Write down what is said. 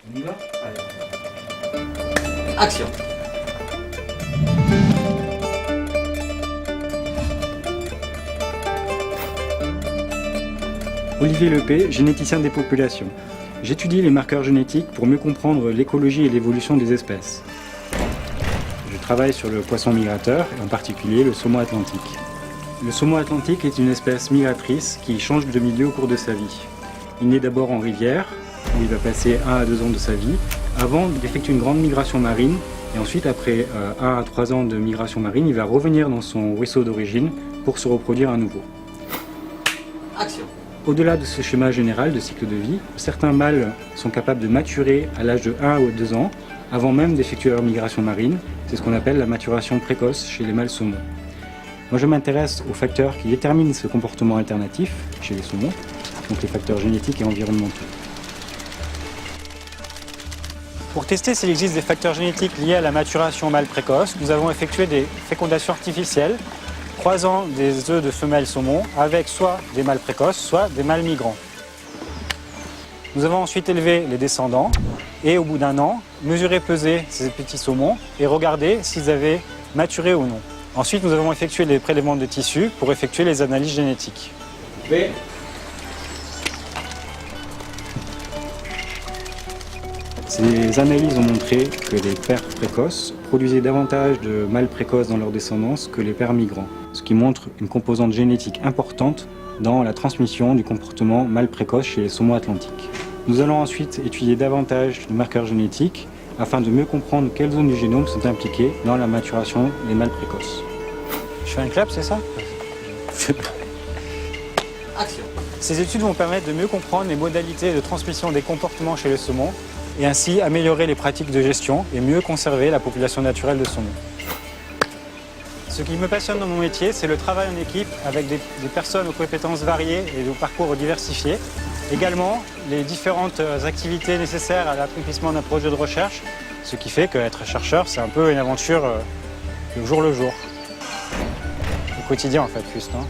On y va? Allez. Action! Olivier Lepé, généticien des populations. J'étudie les marqueurs génétiques pour mieux comprendre l'écologie et l'évolution des espèces. Je travaille sur le poisson migrateur, et en particulier le saumon atlantique. Le saumon atlantique est une espèce migratrice qui change de milieu au cours de sa vie. Il naît d'abord en rivière, où il va passer 1 à 2 ans de sa vie, avant d'effectuer une grande migration marine, et ensuite, après 1 à 3 ans de migration marine, il va revenir dans son ruisseau d'origine pour se reproduire à nouveau. Action! Au-delà de ce schéma général de cycle de vie, certains mâles sont capables de maturer à l'âge de 1 ou 2 ans, avant même d'effectuer leur migration marine. C'est ce qu'on appelle la maturation précoce chez les mâles saumons. Moi, je m'intéresse aux facteurs qui déterminent ce comportement alternatif chez les saumons, donc les facteurs génétiques et environnementaux. Pour tester s'il existe des facteurs génétiques liés à la maturation mâle précoce, nous avons effectué des fécondations artificielles croisant des œufs de femelles saumons avec soit des mâles précoces, soit des mâles migrants. Nous avons ensuite élevé les descendants et au bout d'1 an, mesuré, pesé ces petits saumons et regardé s'ils avaient maturé ou non. Ensuite, nous avons effectué des prélèvements de tissus pour effectuer les analyses génétiques. B. Ces analyses ont montré que les pères précoces produisaient davantage de mâles précoces dans leur descendance que les pères migrants, ce qui montre une composante génétique importante dans la transmission du comportement mâle précoce chez les saumons atlantiques. Nous allons ensuite étudier davantage de marqueurs génétiques afin de mieux comprendre quelles zones du génome sont impliquées dans la maturation des mâles précoces. Je fais un clap, c'est ça? Action! Ces études vont permettre de mieux comprendre les modalités de transmission des comportements chez les saumons et ainsi améliorer les pratiques de gestion et mieux conserver la population naturelle de saumons. Ce qui me passionne dans mon métier, c'est le travail en équipe avec des personnes aux compétences variées et aux parcours diversifiés. Également, les différentes activités nécessaires à l'accomplissement d'un projet de recherche, ce qui fait qu'être chercheur, c'est un peu une aventure le jour le jour. Au quotidien en fait, plus, non?